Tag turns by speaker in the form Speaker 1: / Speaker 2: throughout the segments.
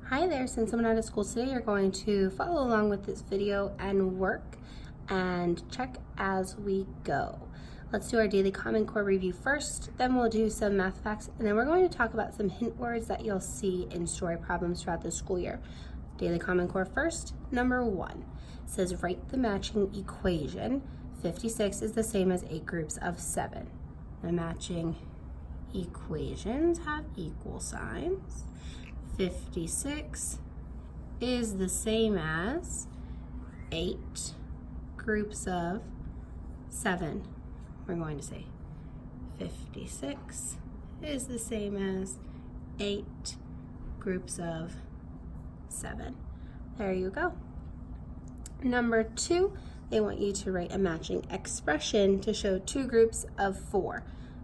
Speaker 1: Hi there, since I'm not at school today, you're going to follow along with this video and work and check as we go. Let's do our daily Common Core review first, then we'll do some math facts, and then we're going to talk about some hint words that you'll see in story problems throughout the school year. Daily Common Core first, number 1 says write the matching equation. 56 is the same as 8 groups of 7. The matching equations have equal signs. 56 is the same as 8 groups of 7. We're going to say 56 is the same as 8 groups of 7. There you go. Number 2, they want you to write a matching expression to show 2 groups of 4.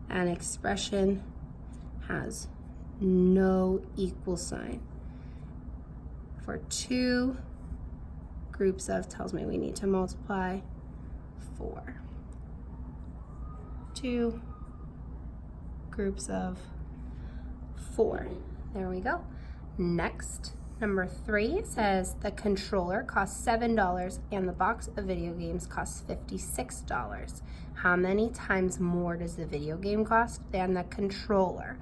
Speaker 1: An expression has no equal sign. For 2 groups of tells me we need to multiply 4. 2 groups of 4. There we go. Next, number 3 says the controller costs $7 and the box of video games costs $56. How many times more does the video game cost than the controller?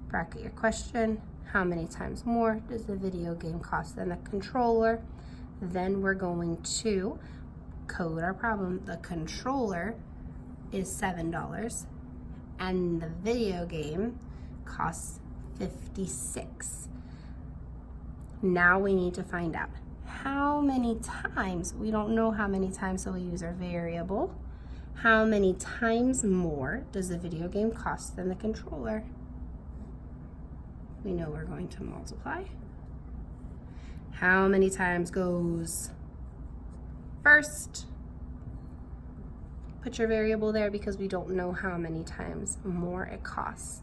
Speaker 1: Bracket your question. How many times more does the video game cost than the controller? Then we're going to code our problem. The controller is $7 and the video game costs $56. Now we need to find out how many times. We don't know how many times, so we use our variable. How many times more does the video game cost than the controller? We know we're going to multiply. How many times goes first? Put your variable there because we don't know how many times more it costs.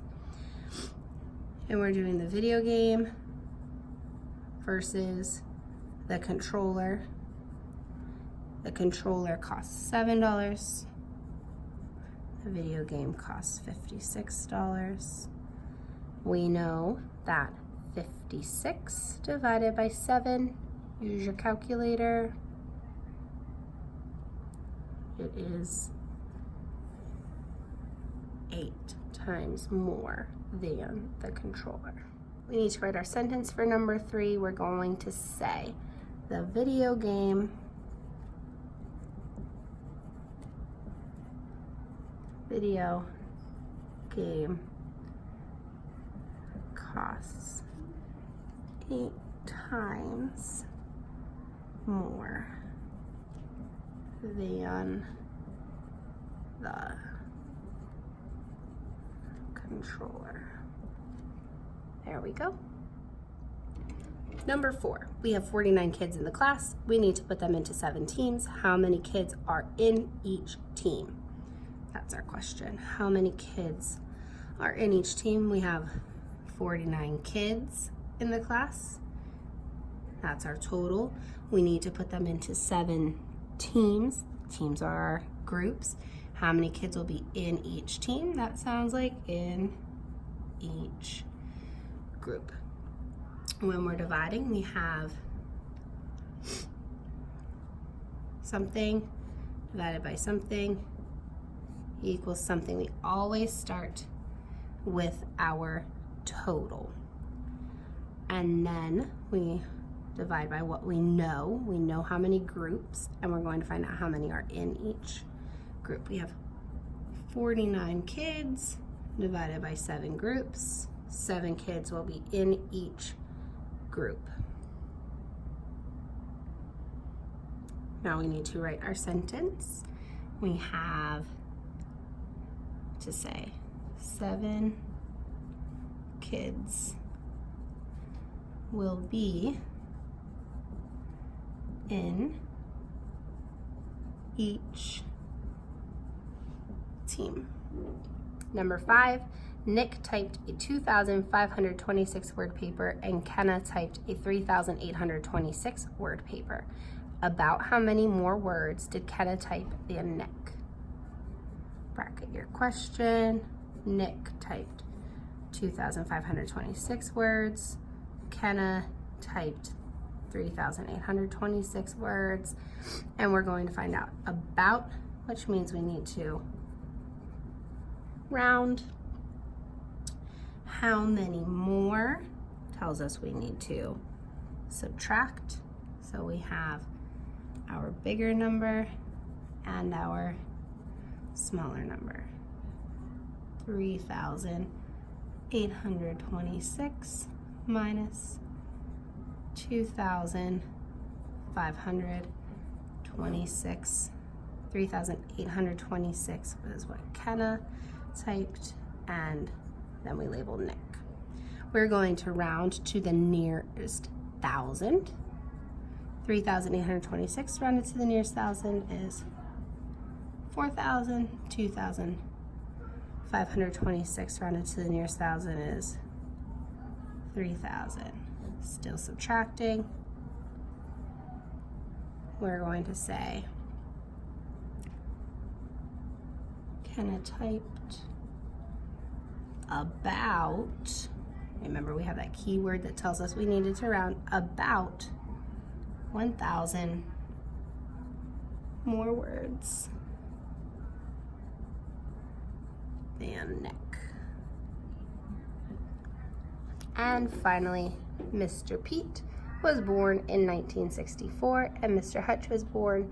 Speaker 1: And we're doing the video game versus the controller. The controller costs $7. The video game costs $56. We know that 56 divided by 7, use your calculator, it is 8 times more than the controller. We need to write our sentence for number 3. We're going to say the video game costs 8 times more than the controller. There we go. Number 4, we have 49 kids in the class. We need to put them into 7 teams. How many kids are in each team? That's our question. How many kids are in each team? We have 49 kids in the class. That's our total. We need to put them into 7 teams. Teams are our groups. How many kids will be in each team? That sounds like in each group. When we're dividing, we have something divided by something equals something. We always start with our total. And then we divide by what we know. We know how many groups, and we're going to find out how many are in each group. We have 49 kids divided by 7 groups. 7 kids will be in each group. Now we need to write our sentence. We have to say 7 kids will be in each team. Number 5, Nick typed a 2,526 word paper and Kenna typed a 3,826 word paper. About how many more words did Kenna type than Nick? Bracket your question. Nick typed 2,526 words. Kenna typed 3,826 words, and we're going to find out about, which means we need to round. How many more tells us we need to subtract. So we have our bigger number and our smaller number. 3,826 minus 2,526. 3,826 was what Kenna typed, and then we label Nick. We're going to round to the nearest thousand. 3,826 rounded to the nearest thousand is 4,000. 2,526 rounded to the nearest thousand is 3,000. Still subtracting. We're going to say Kenna typed about, remember we have that keyword that tells us we needed to round, about 1,000 more words than Nick. And finally, Mr. Pete was born in 1964 and Mr. Hutch was born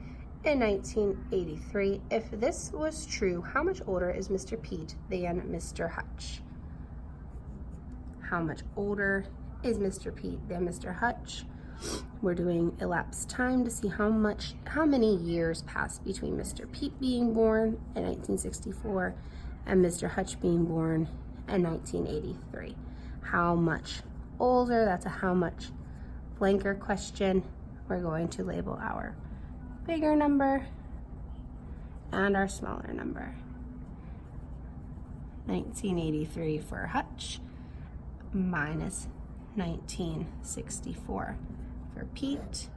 Speaker 1: in 1983. If this was true, how much older is Mr. Pete than Mr. Hutch? How much older is Mr. Pete than Mr. Hutch? We're doing elapsed time to see how many years passed between Mr. Pete being born in 1964 and Mr. Hutch being born in 1983. How much older? That's a how much blanker question. We're going to label our bigger number and our smaller number. 1983 for Hutch minus 1964 for Pete.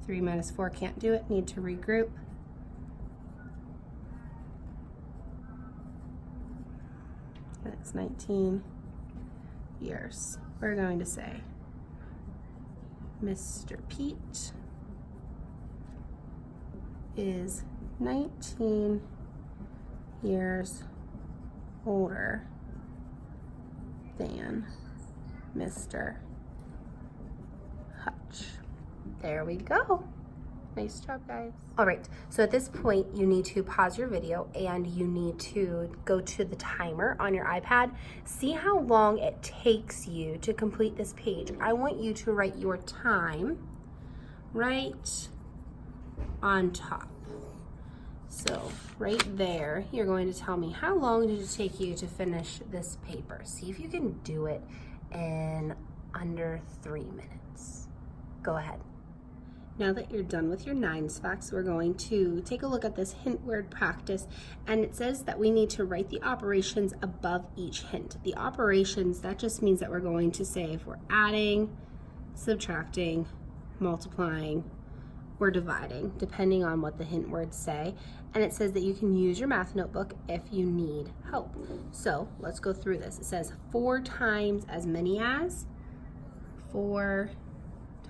Speaker 1: 3 minus 4 can't do it, need to regroup. That's 19 years. We're going to say Mr. Pete is 19 years older than Mr. Hutch. There we go. Nice job, guys. All right, so at this point, you need to pause your video and you need to go to the timer on your iPad. See how long it takes you to complete this page. I want you to write your time right on top. So right there, you're going to tell me how long did it take you to finish this paper. See if you can do it in under 3 minutes. Go ahead. Now that you're done with your 9s facts, we're going to take a look at this hint word practice, and it says that we need to write the operations above each hint. The operations, that just means that we're going to say if we're adding, subtracting, multiplying, or dividing, depending on what the hint words say. And it says that you can use your math notebook if you need help. So let's go through this. It says 4 times as many as, 4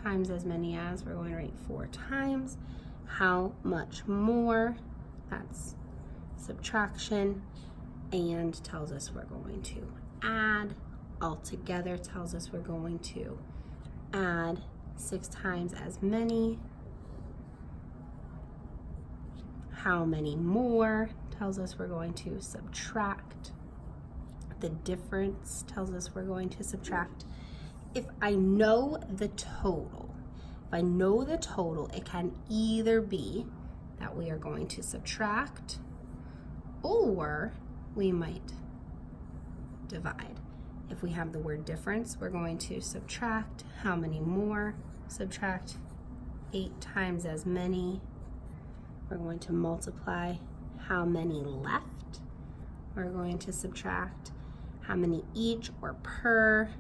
Speaker 1: times as many as, we're going to write 4 times. How much more? That's subtraction. And tells us we're going to add. Altogether tells us we're going to add 6 times as many. How many more tells us we're going to subtract. The difference tells us we're going to subtract. If I know the total, it can either be that we are going to subtract or we might divide. If we have the word difference, we're going to subtract. How many more? Subtract 8 times as many. We're going to multiply. How many left? We're going to subtract. How many each or per?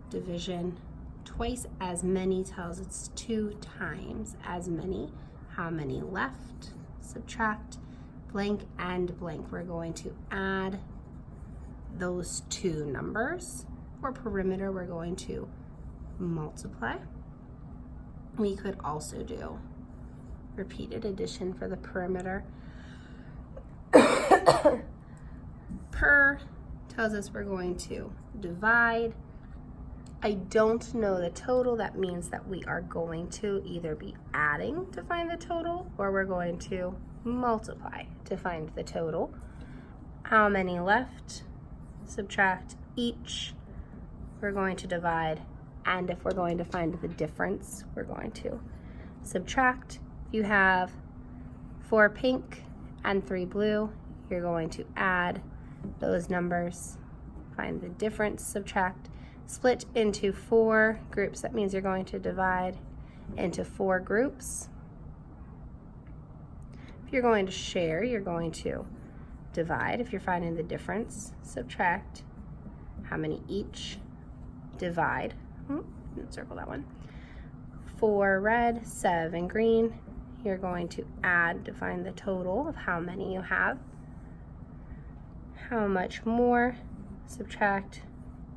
Speaker 1: Division. Twice as many tells us 2 times as many. How many left? Subtract. Blank and blank. We're going to add those 2 numbers. For perimeter, we're going to multiply. We could also do repeated addition for the perimeter. Per tells us we're going to divide. I don't know the total. That means that we are going to either be adding to find the total, or we're going to multiply to find the total. How many left? Subtract each. We're going to divide, and if we're going to find the difference, we're going to subtract. If you have 4 pink and 3 blue, you're going to add those numbers, find the difference, subtract. Split into 4 groups. That means you're going to divide into 4 groups. If you're going to share, you're going to divide. If you're finding the difference, subtract. How many each? Divide. Circle that one. 4 red, 7 green. You're going to add to find the total of how many you have. How much more? Subtract.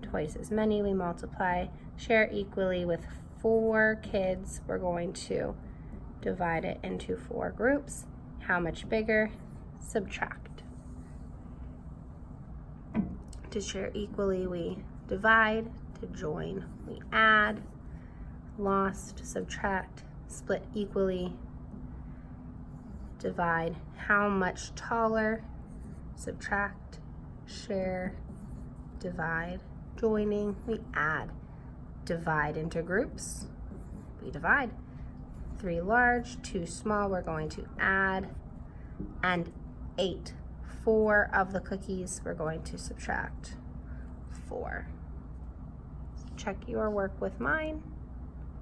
Speaker 1: Twice as many, we multiply. Share equally with 4 kids. We're going to divide it into 4 groups. How much bigger? Subtract. To share equally, we divide. To join, we add. Lost, subtract. Split equally, divide. How much taller? Subtract. Share, divide. Joining, we add. Divide into groups, we divide. 3 large, 2 small, we're going to add. And 8, 4 of the cookies, we're going to subtract 4. Check your work with mine,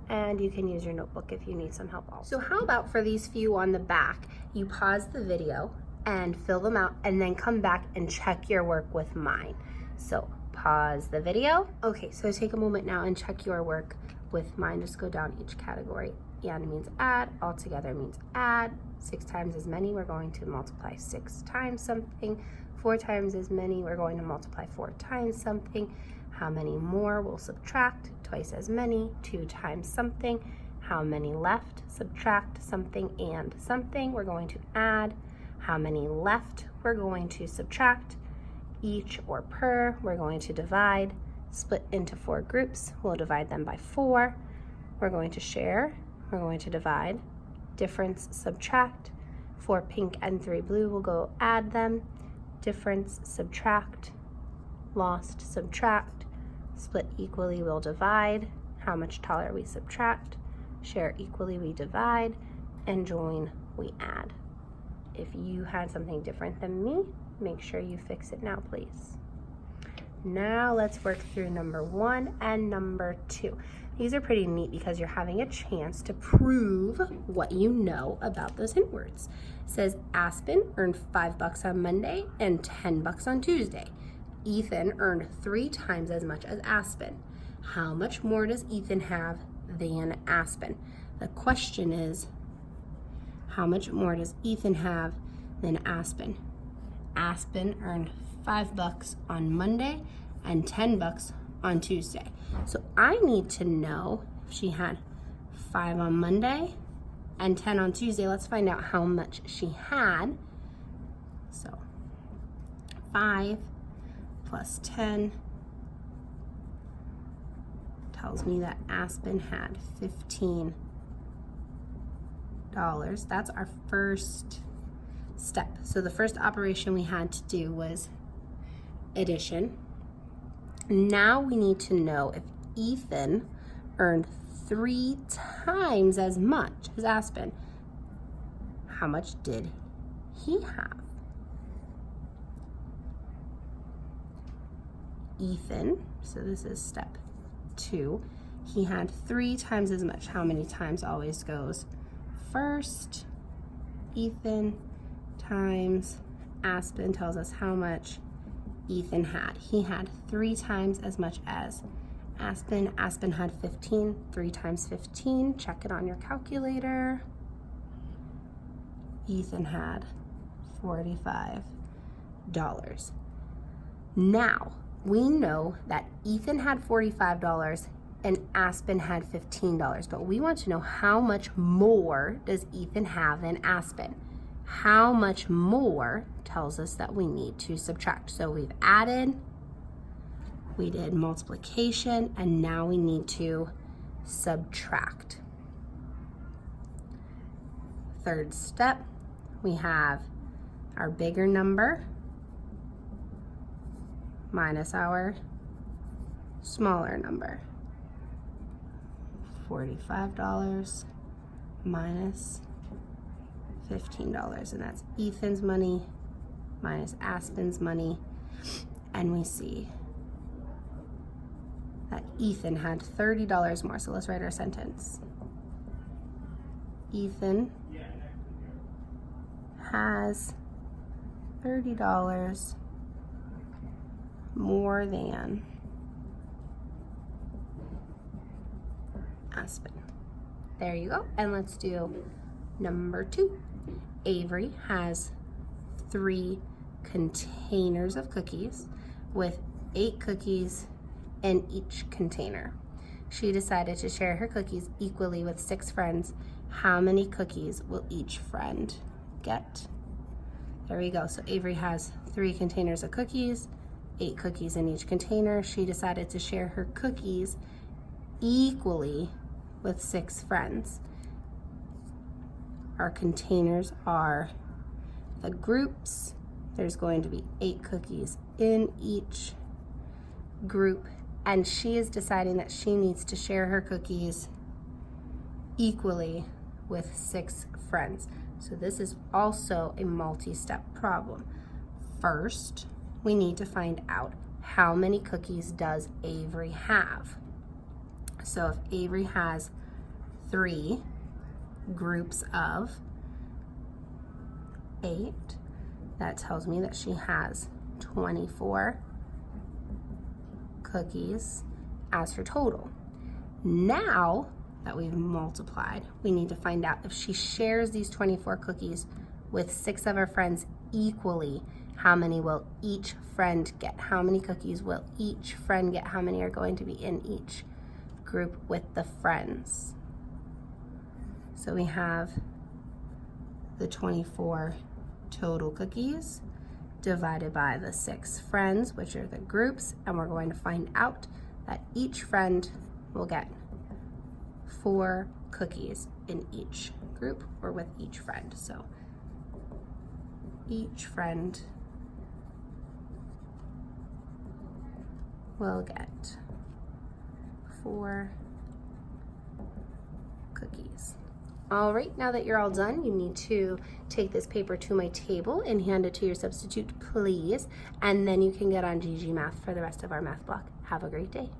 Speaker 1: and you can use your notebook if you need some help also. So how about for these few on the back, you pause the video and fill them out, and then come back and check your work with mine. So pause the video. Okay, so take a moment now and check your work with mine. Just go down each category. And means add, all together means add. 6 times as many, we're going to multiply 6 times something. 4 times as many, we're going to multiply 4 times something. How many more? We'll subtract. Twice as many, 2 times something. How many left? Subtract something and something. We're going to add. How many left? We're going to subtract. Each or per, we're going to divide. Split into 4 groups, we'll divide them by 4. We're going to share, we're going to divide. Difference, subtract. 4 pink and 3 blue, we'll go add them. Difference, subtract. Lost, subtract. Split equally, we'll divide. How much taller, we subtract. Share equally, we divide. And join, we add. If you had something different than me, make sure you fix it now, please. Now let's work through number 1 and number 2. These are pretty neat because you're having a chance to prove what you know about those hint words. It says Aspen earned $5 on Monday and $10 on Tuesday. Ethan earned 3 times as much as Aspen. How much more does Ethan have than Aspen? The question is, how much more does Ethan have than Aspen? Aspen earned $5 on Monday and $10 on Tuesday. So I need to know if she had 5 on Monday and 10 on Tuesday. Let's find out how much she had. So 5 plus 10 tells me that Aspen had $15. That's our first step. So the first operation we had to do was addition. Now we need to know if Ethan earned 3 times as much as Aspen. How much did he have? Ethan, so this is step 2, he had 3 times as much. How many times always goes first? Ethan times Aspen tells us how much Ethan had. He had 3 times as much as Aspen. Aspen had 15. 3 times 15. Check it on your calculator. Ethan had $45. Now, we know that Ethan had $45 and Aspen had $15. But we want to know how much more does Ethan have than Aspen? How much more tells us that we need to subtract. So we've added, we did multiplication, and now we need to subtract. Third step, we have our bigger number minus our smaller number. $45 minus $15, and that's Ethan's money minus Aspen's money, and we see that Ethan had $30 more. So let's write our sentence. Ethan has $30 more than Aspen. There you go. And let's do number 2. Avery has 3 containers of cookies with 8 cookies in each container. She decided to share her cookies equally with 6 friends. How many cookies will each friend get? There we go. So Avery has 3 containers of cookies, 8 cookies in each container. She decided to share her cookies equally with 6 friends. Our containers are the groups. There's going to be 8 cookies in each group, and she is deciding that she needs to share her cookies equally with 6 friends. So this is also a multi-step problem. First, we need to find out how many cookies does Avery have. So if Avery has 3 groups of 8, that tells me that she has 24 cookies as her total. Now that we've multiplied, we need to find out if she shares these 24 cookies with 6 of her friends equally, how many will each friend get? How many cookies will each friend get? How many are going to be in each group with the friends? So we have the 24 total cookies divided by the 6 friends, which are the groups, and we're going to find out that each friend will get 4 cookies in each group or with each friend. So each friend will get 4 cookies. All right, now that you're all done, you need to take this paper to my table and hand it to your substitute, please. And then you can get on GG Math for the rest of our math block. Have a great day.